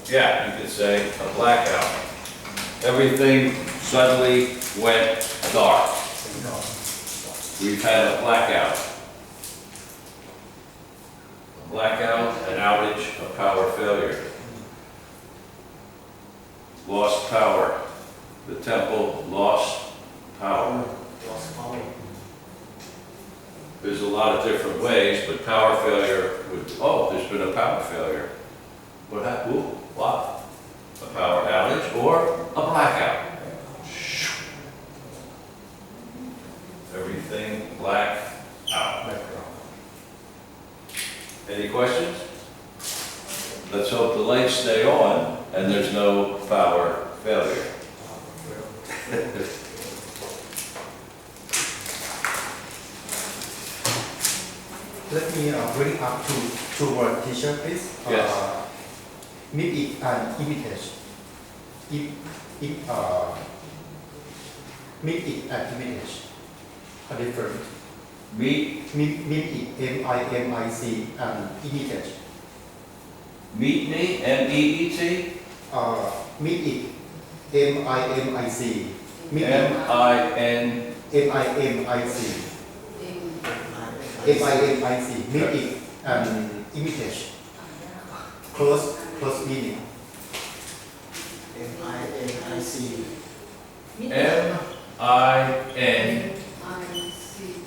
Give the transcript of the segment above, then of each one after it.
Yeah, you could say a blackout. Everything suddenly went dark. We've had a blackout. A blackout, an outage, a power failure. Lost power. The temple lost power. There's a lot of different ways, but power failure would, oh, there's been a power failure. What happened? What? A power outage or a blackout? Everything black out. Any questions? Let's hope the lights stay on and there's no power failure. Let me bring up two word teacher, please. Yes. Mimic and imitation. Mimic and imitation are different. Mimic, M-I-M-I-C, and imitation. Meet me, M-E-E-T? Mimic, M-I-M-I-C. M-I-N. M-I-M-I-C. M-I-M-I-C. Mimic and imitation. Close meaning. M-I-N-I-C. M-I-N.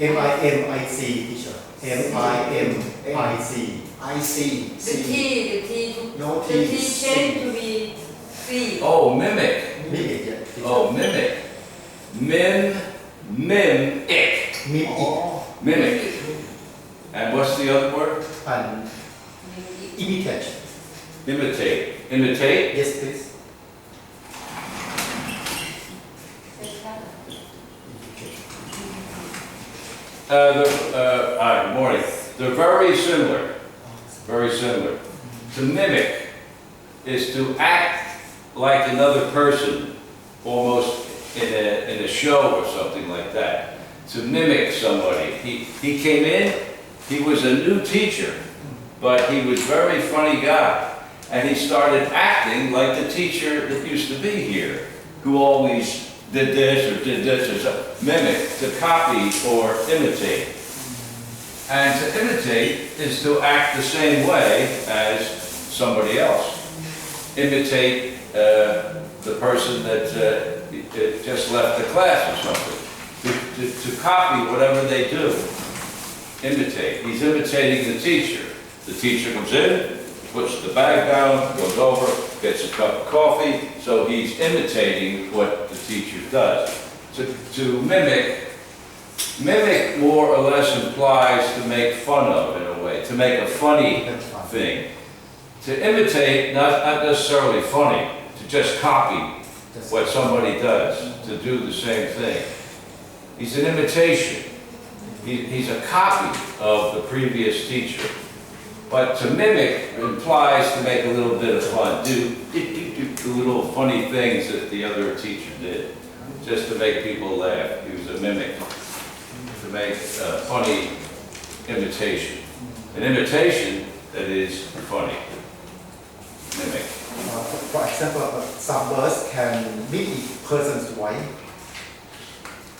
M-I-M-I-C, teacher. M-I-M-I-C. I-C. The T, No the T T. change to be C. Oh, mimic. Mimic, yeah, teacher. Oh, mimic. Mimic. Mimic Mimic. And what's the other word? and imitate. Imitate. Imitate? Yes, please. Good morning. They're very similar. Very similar. To mimic is to act like another person, almost in a show or something like that. To mimic somebody. He came in, he was a new teacher, but he was a very funny guy. And he started acting like the teacher that used to be here, who always did this or did this or something. Mimic, to copy or imitate. And to imitate is to act the same way as somebody else. Imitate the person that just left the class or something. To copy whatever they do. Imitate. He's imitating the teacher. The teacher comes in, puts the bag down, goes over, gets a cup of coffee, so he's imitating what the teacher does. To mimic more or less implies to make fun of in a way, to make a funny That's fine. thing. To imitate, not necessarily funny, to just copy Just- what somebody does, to do the same thing. He's an imitation. He's a copy of the previous teacher. But to mimic implies to make a little bit of fun, do little funny things that the other teacher did, just to make people laugh. He was a mimic, to make a funny imitation. An imitation that is funny. Mimic. For example, some birds can mimic person's voice.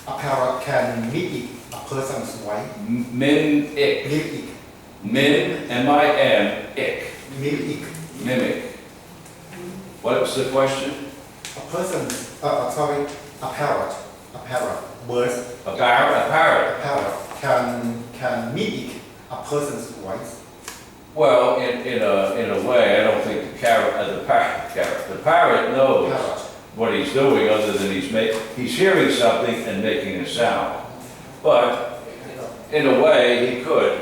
A parrot can mimic a person's voice. Mimic. Mimic. M-I-M-ic. Mimic. Mimic. What's the question? A person, sorry, a parrot, birds, A parrot. a parrot can mimic a person's voice. Well, in a way, I don't think the parrot knows Parrot. what he's doing other than he's hearing something and making a sound. But in a way, he could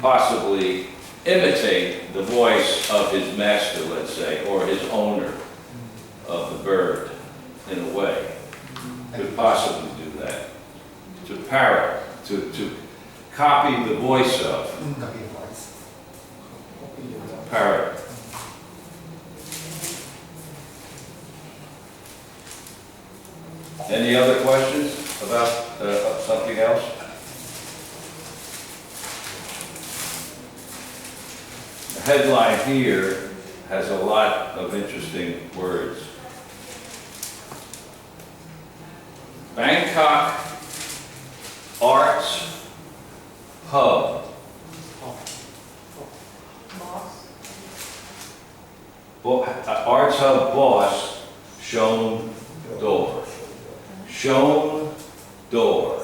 possibly imitate the voice of his master, let's say, or his owner of the bird, in a way. Could possibly do that. To parrot, to copy the voice of, Copy voice. parrot. Any other questions about something else? The headline here has a lot of interesting words. Bangkok Arts Hub. Arts Hub boss, shown door. Shown door.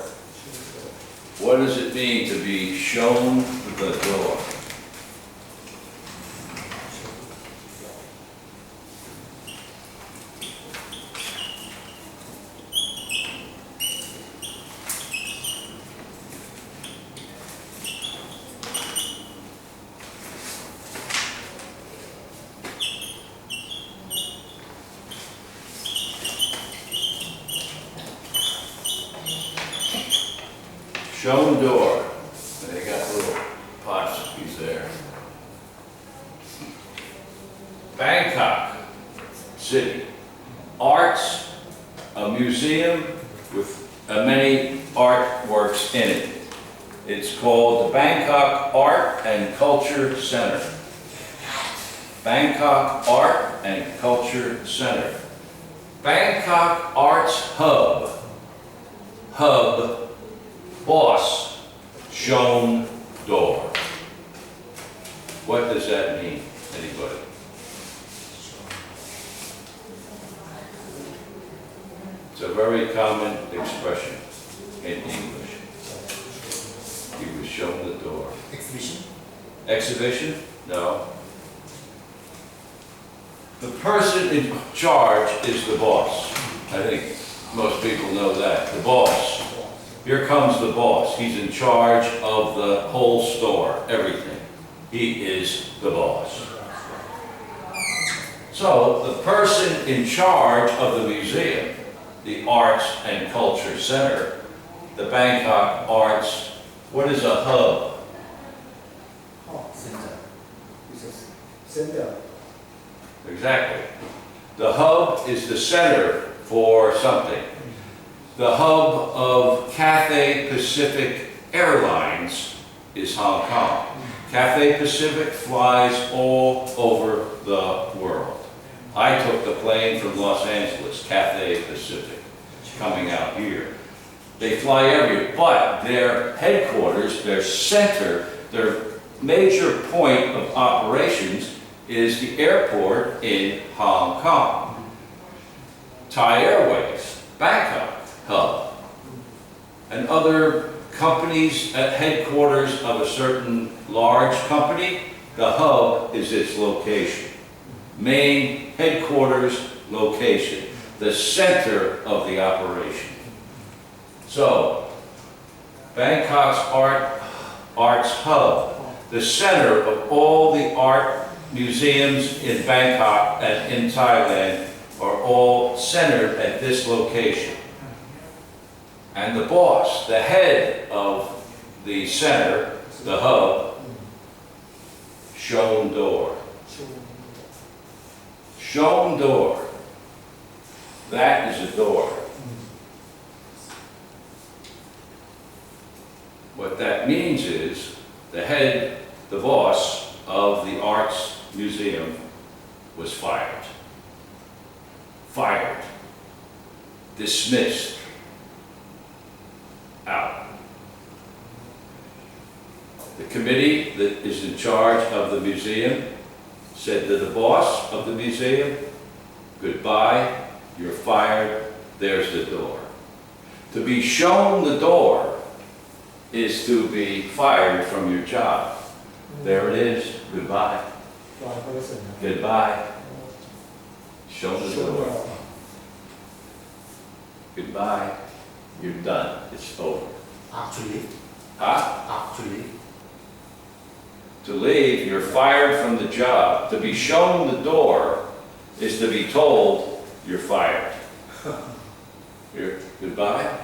What does it mean to be shown the door? Shown door. They got little apostrophes there. Bangkok City. Arts, a museum with many artworks in it. It's called the Bangkok Art and Culture Center. Bangkok Art and Culture Center. Bangkok Arts Hub. Hub. Boss, shown door. What does that mean, anybody? It's a very common expression in English. He was shown the door. Exhibition. Exhibition? No. The person in charge is the boss. I think most people know that. The boss. Here comes the boss. He's in charge of the whole store, everything. He is the boss. So the person in charge of the museum, the Arts and Culture Center, the Bangkok Arts, what is a hub? Oh, center. It's a center. Exactly. The hub is the center for something. The hub of Cathay Pacific Airlines is Hong Kong. Cathay Pacific flies all over the world. I took the plane from Los Angeles, Cathay Pacific, coming out here. They fly everywhere, but their headquarters, their center, their major point of operations is the airport in Hong Kong. Thai Airways, Bangkok hub. And other companies at headquarters of a certain large company, the hub is its location. Main headquarters location, the center of the operation. So, Bangkok's Arts Hub, the center of all the art museums in Bangkok and in Thailand are all centered at this location. And the boss, the head of the center, the hub, shown door. Shown door. That is a door. What that means is the head, the boss of the Arts Museum was fired. Fired. Dismissed. Out. The committee that is in charge of the museum said to the boss of the museum, goodbye, you're fired, there's the door. To be shown the door is to be fired from your job. There it is, goodbye. Goodbye. Show the door. Goodbye. You're done. It's over. Actually. Huh? Actually. To leave, you're fired from the job. To be shown the door is to be told you're fired. Goodbye?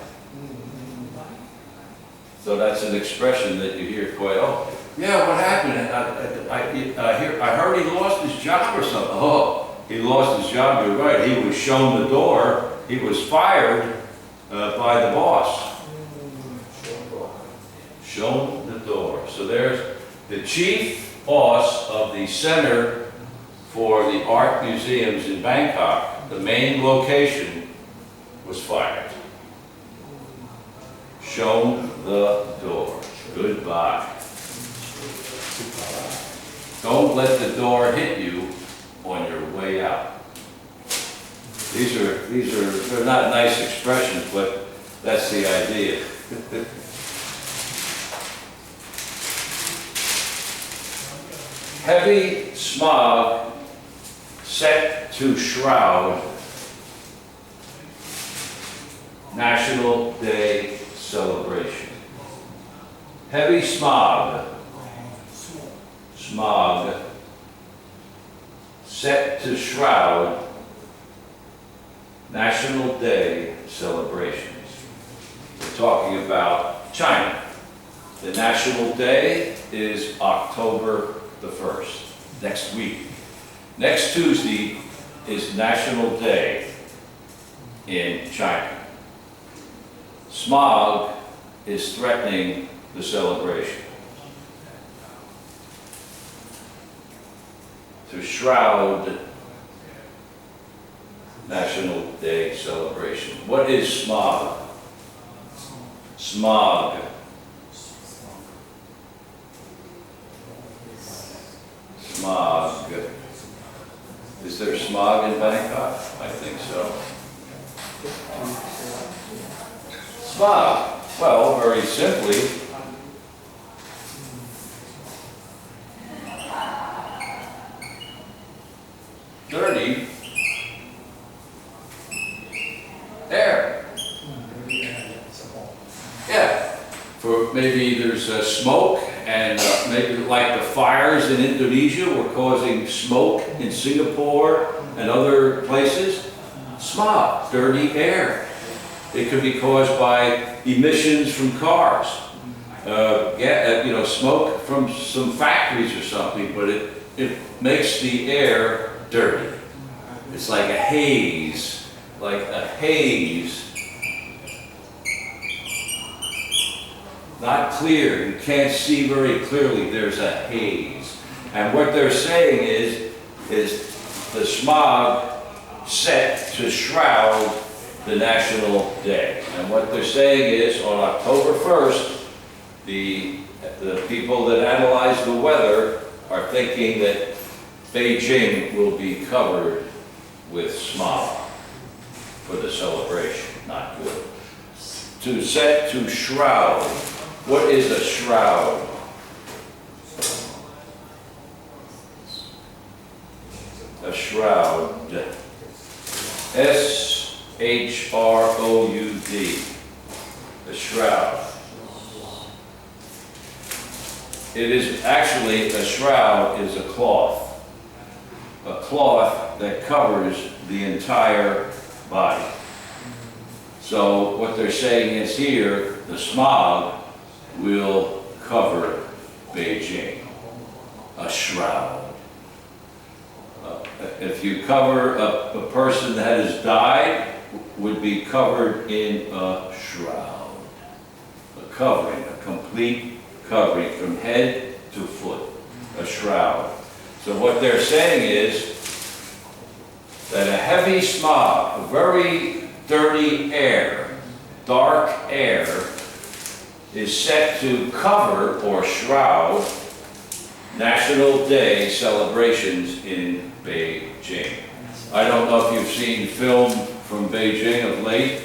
So that's an expression that you hear quite often. Yeah, what happened? I heard he lost his job or something. Oh, he lost his job, you're right. He was shown the door. He was fired by the boss. Shown the door. So there's the chief boss of the center for the art museums in Bangkok, the main location was fired. Shown the door. Goodbye. Don't let the door hit you on your way out. They're not nice expressions, but that's the idea. Heavy smog set to shroud National Day celebration. Heavy smog set to shroud National Day celebrations. We're talking about China. The National Day is October the 1st, next week. Next Tuesday is National Day in China. Smog is threatening the celebration. To shroud National Day celebration. What is smog? Smog. Smog. Is there smog in Bangkok? I think so. Smog. Well, very simply, dirty air. Yeah. For maybe there's smoke, and maybe like the fires in Indonesia were causing smoke in Singapore and other places. Smog, dirty air. It could be caused by emissions from cars, smoke from some factories or something, but it makes the air dirty. It's like a haze, Not clear, you can't see very clearly, there's a haze. And what they're saying is the smog set to shroud the National Day. And what they're saying is on October 1st, the people that analyze the weather are thinking that Beijing will be covered with smog for the celebration. Not good. To set to shroud. What is a shroud? A shroud. S-H-R-O-U-D. A shroud. It is actually, a shroud is a cloth. A cloth that covers the entire body. So what they're saying is here, the smog will cover Beijing. A shroud. If you cover a person that has died, would be covered in a shroud. A covering, a complete covering from head to foot. A shroud. So what they're saying is that a heavy smog, a very dirty air, dark air, is set to cover or shroud National Day celebrations in Beijing. I don't know if you've seen film from Beijing of late,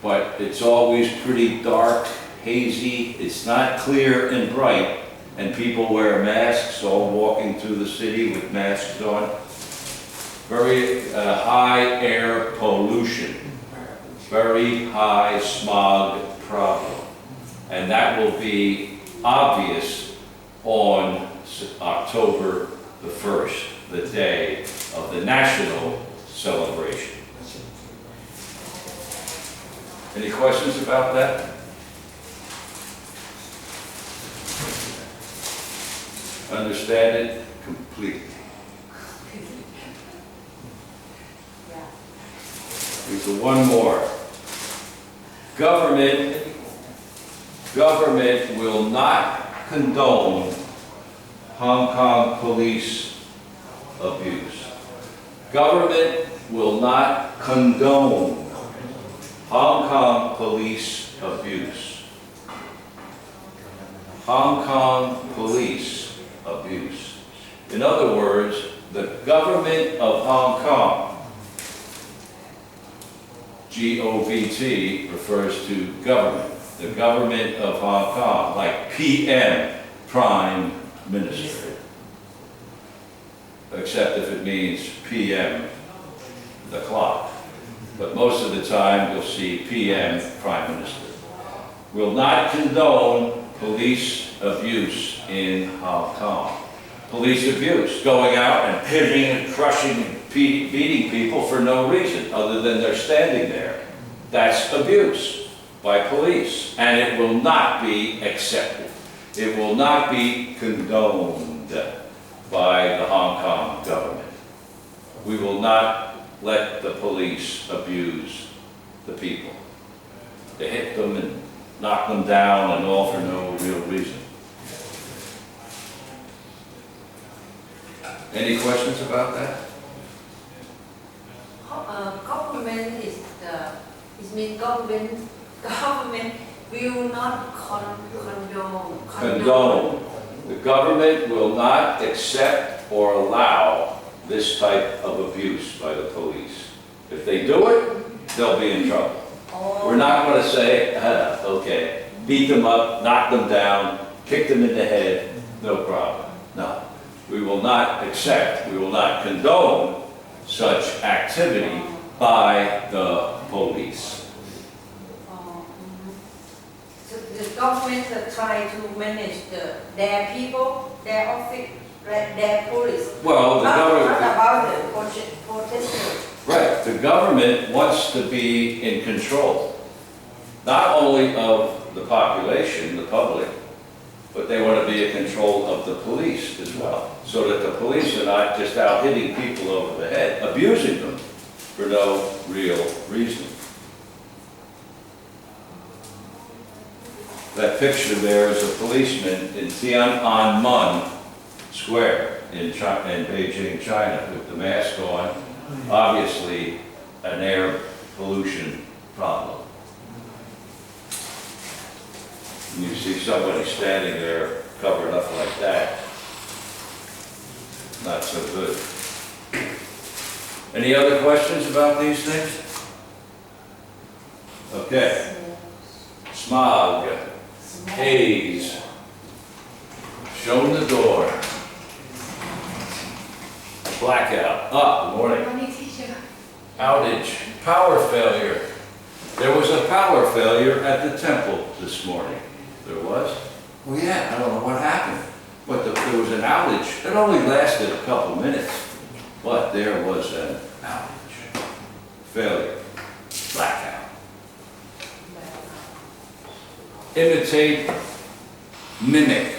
but it's always pretty dark, hazy. It's not clear and bright, and people wear masks, all walking through the city with masks on. Very high air pollution, very high smog problem. And that will be obvious on October the 1st, the day of the national celebration. Any questions about that? Understand it completely. Here's the one more. Government will not condone Hong Kong police abuse. Government will not condone Hong Kong police abuse. Hong Kong police abuse. In other words, the government of Hong Kong, G-O-V-T refers to government. The government of Hong Kong, like PM, Prime Minister. Except if it means PM, the clock. But most of the time, you'll see PM, Prime Minister. Will not condone police abuse in Hong Kong. Police abuse, going out and hitting and crushing and beating people for no reason other than they're standing there. That's abuse by police, and it will not be accepted. It will not be condoned by the Hong Kong government. We will not let the police abuse the people. They hit them and knock them down and all for no real reason. Any questions about that? Government is the, it means government will not Condone. The government will not accept or allow this type of abuse by the police. If they do it, they'll be in trouble. We're not going to say, okay, beat them up, knock them down, kick them in the head, no problem. No. We will not accept, we will not condone such activity by the police. So the government try to manage their people, their office, their police. Well, the Not government, about the protesters. right, the government wants to be in control, not only of the population, the public, but they want to be in control of the police as well, so that the police are not just out hitting people over the head, abusing them for no real reason. That picture there is a policeman in Tiananmen Square in Beijing, China, with the mask on, obviously an air pollution problem. And you see somebody standing there covered up like that, not so good. Any other questions about these things? Okay. Smog, haze, shown the door, blackout, good morning. Morning, teacher. Outage, power failure. There was a power failure at the temple this morning. There was? Well, yeah, I don't know what happened, but there was an outage. It only lasted a couple minutes, but there was an outage. Failure, blackout. Imitate, mimic.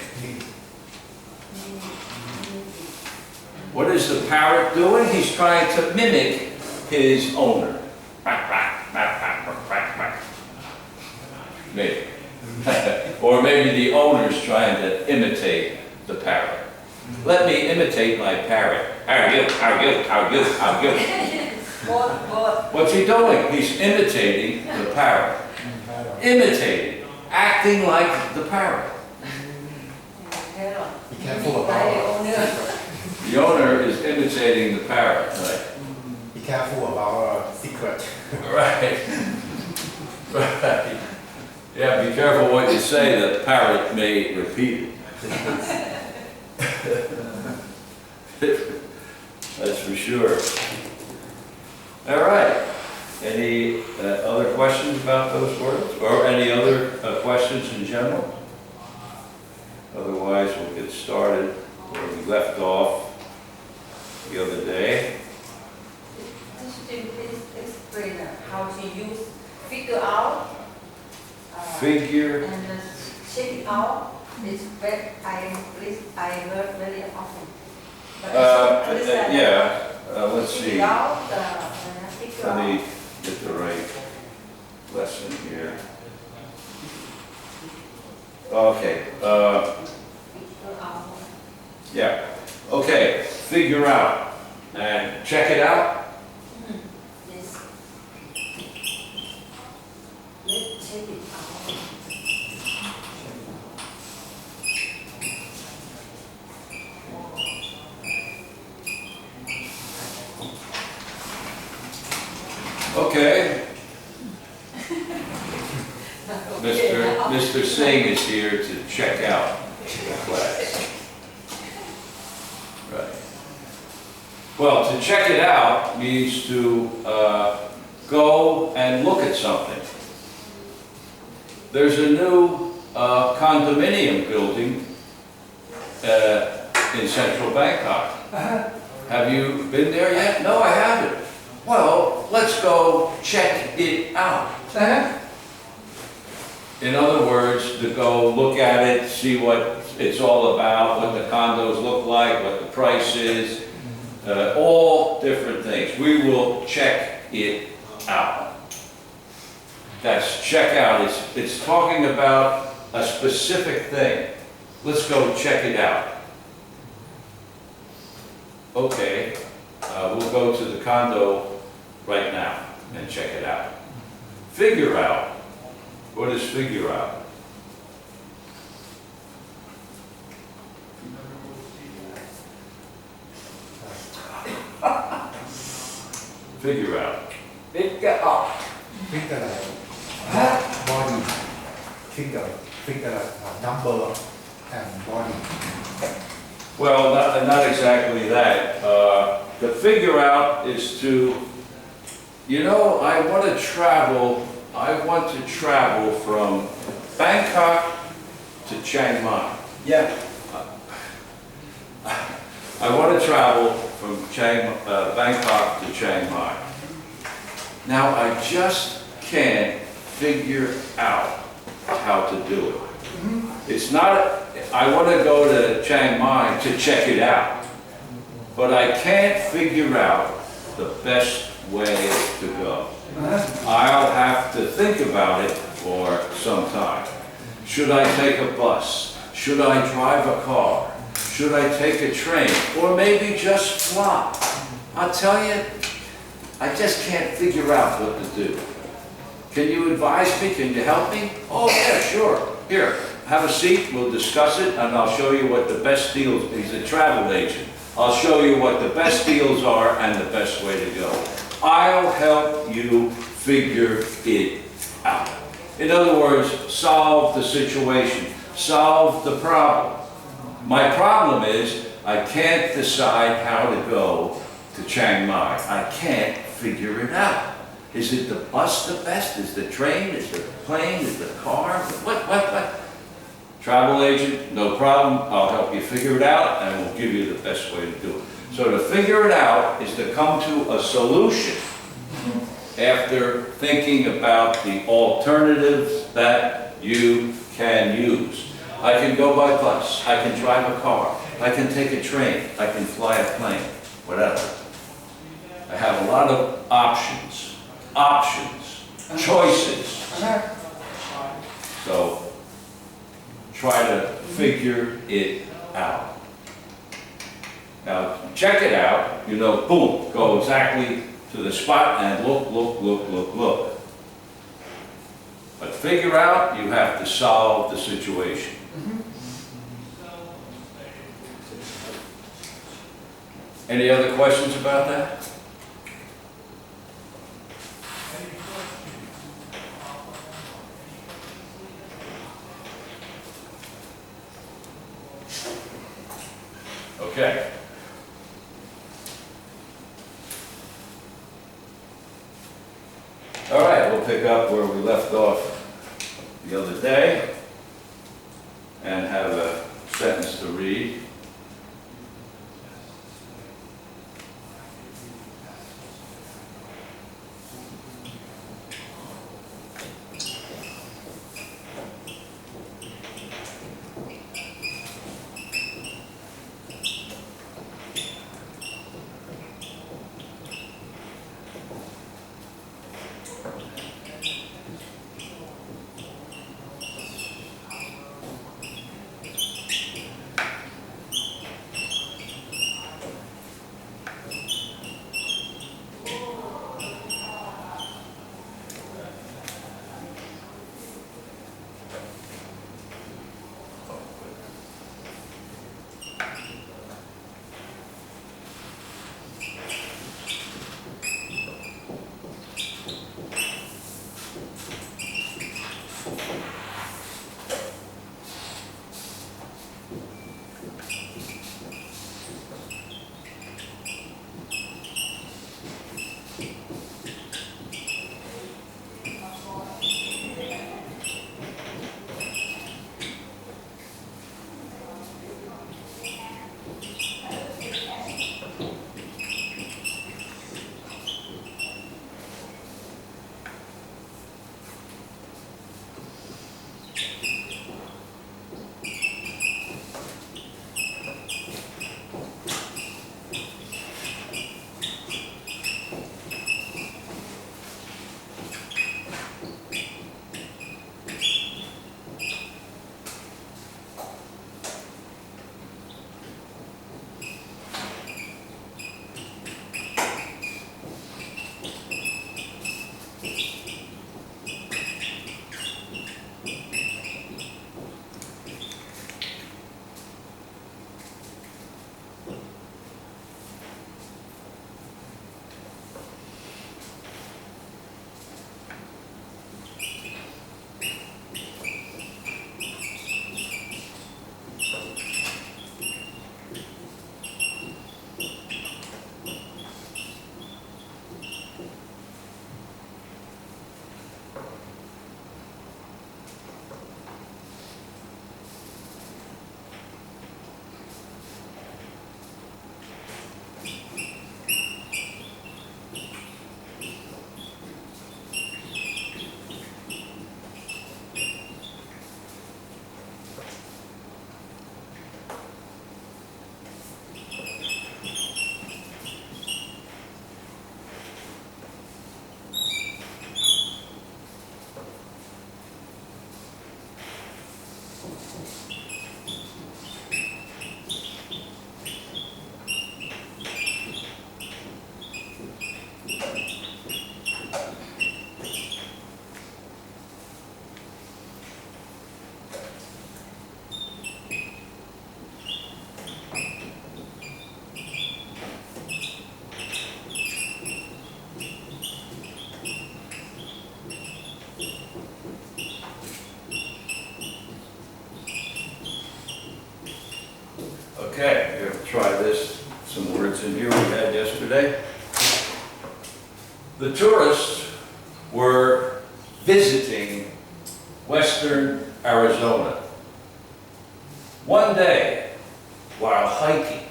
What is the parrot doing? He's trying to mimic his owner. Maybe. Or maybe the owner's trying to imitate the parrot. Let me imitate my parrot. Argue. Both. What's he doing? He's imitating the parrot. Imitating. Acting like the parrot. Be careful about The owner is imitating the parrot. Right. Be careful about our secret. Right. Right. Yeah, be careful what you say, the parrot may repeat it. That's for sure. All right. Any other questions about those words? Or any other questions in general? Otherwise, we'll get started where we left off the other day. Please explain how to use, figure out, Figure. and check it out. It's very, I learn very often. But I understand Yeah, let's see. figure out, figure Let out. me get the right lesson here. Okay, Figure out. yeah. Okay, figure out. and check it out? Yes. Let's check it out. Okay, Okay, now. Mr. Singh is here to check out the class. Right. Well, to check it out means to go and look at something. There's a new condominium building in central Bangkok. Have you been there yet? No, I haven't. Well, let's go check it out. In other words, to go look at it, see what it's all about, what the condos look like, what the price is, all different things. We will check it out. That's check out. It's talking about a specific thing. Let's go check it out. Okay, we'll go to the condo right now and check it out. Figure out. What is figure out? Figure out. Figure out. Figure body, figure number and body. Well, not exactly that. The figure out is to, you know, I want to travel from Bangkok to Chiang Mai. Yeah. I want to travel from Bangkok to Chiang Mai. Now, I just can't figure out how to do it. It's not, I want to go to Chiang Mai to check it out, but I can't figure out the best way to go. I'll have to think about it for some time. Should I take a bus? Should I drive a car? Should I take a train? Or maybe just fly? I'll tell you, I just can't figure out what to do. Can you advise me? Can you help me? Oh yeah, sure. Here, have a seat, we'll discuss it, and I'll show you what the best deals, he's a travel agent. I'll show you what the best deals are and the best way to go. I'll help you figure it out. In other words, solve the situation, solve the problem. My problem is I can't decide how to go to Chiang Mai. I can't figure it out. Is it the bus the best? Is the train? Is the plane? Is the car? What? Travel agent, no problem. I'll help you figure it out and we'll give you the best way to do it. So to figure it out is to come to a solution after thinking about the alternatives that you can use. I can go by bus, I can drive a car, I can take a train, I can fly a plane, whatever. I have a lot of options, choices. So try to figure it out. Now check it out, you know, boom, go exactly to the spot and look. But figure out, you have to solve the situation. Any other questions about that? Okay. All right, we'll pick up where we left off the other day and have a sentence to read. Okay, we're gonna try this, some words in here we had yesterday. The tourists were visiting western Arizona. One day, while hiking,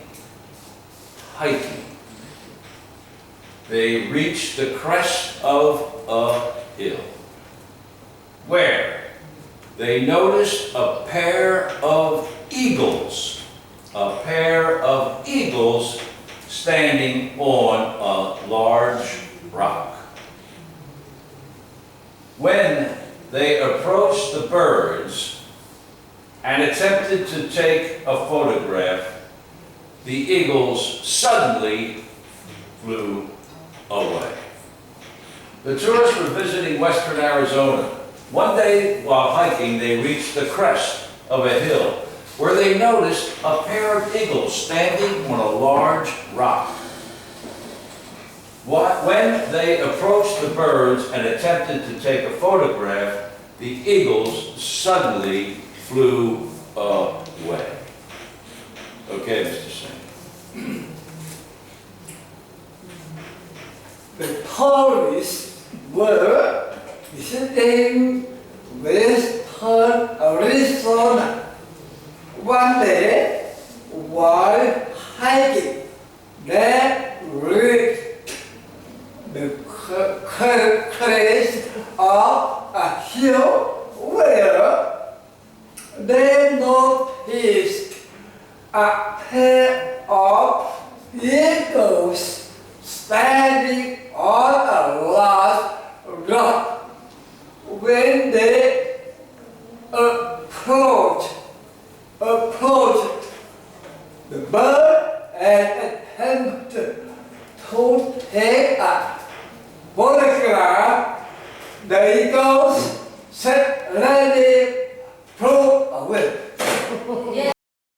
they reached the crest of a hill, where they noticed a pair of eagles standing on a large rock. When they approached the birds and attempted to take a photograph, the eagles suddenly flew away. The tourists were visiting western Arizona. One day while hiking, they reached the crest of a hill where they noticed a pair of eagles standing on a large rock. When they approached the birds and attempted to take a photograph, the eagles suddenly flew away. Okay, Mr. Singh. The tourists were visiting western Arizona. One day, while hiking, they reached the crest of a hill where they noticed a pair of eagles standing on a large rock. When they approached the bird and attempted to take a photograph, the eagles suddenly flew away.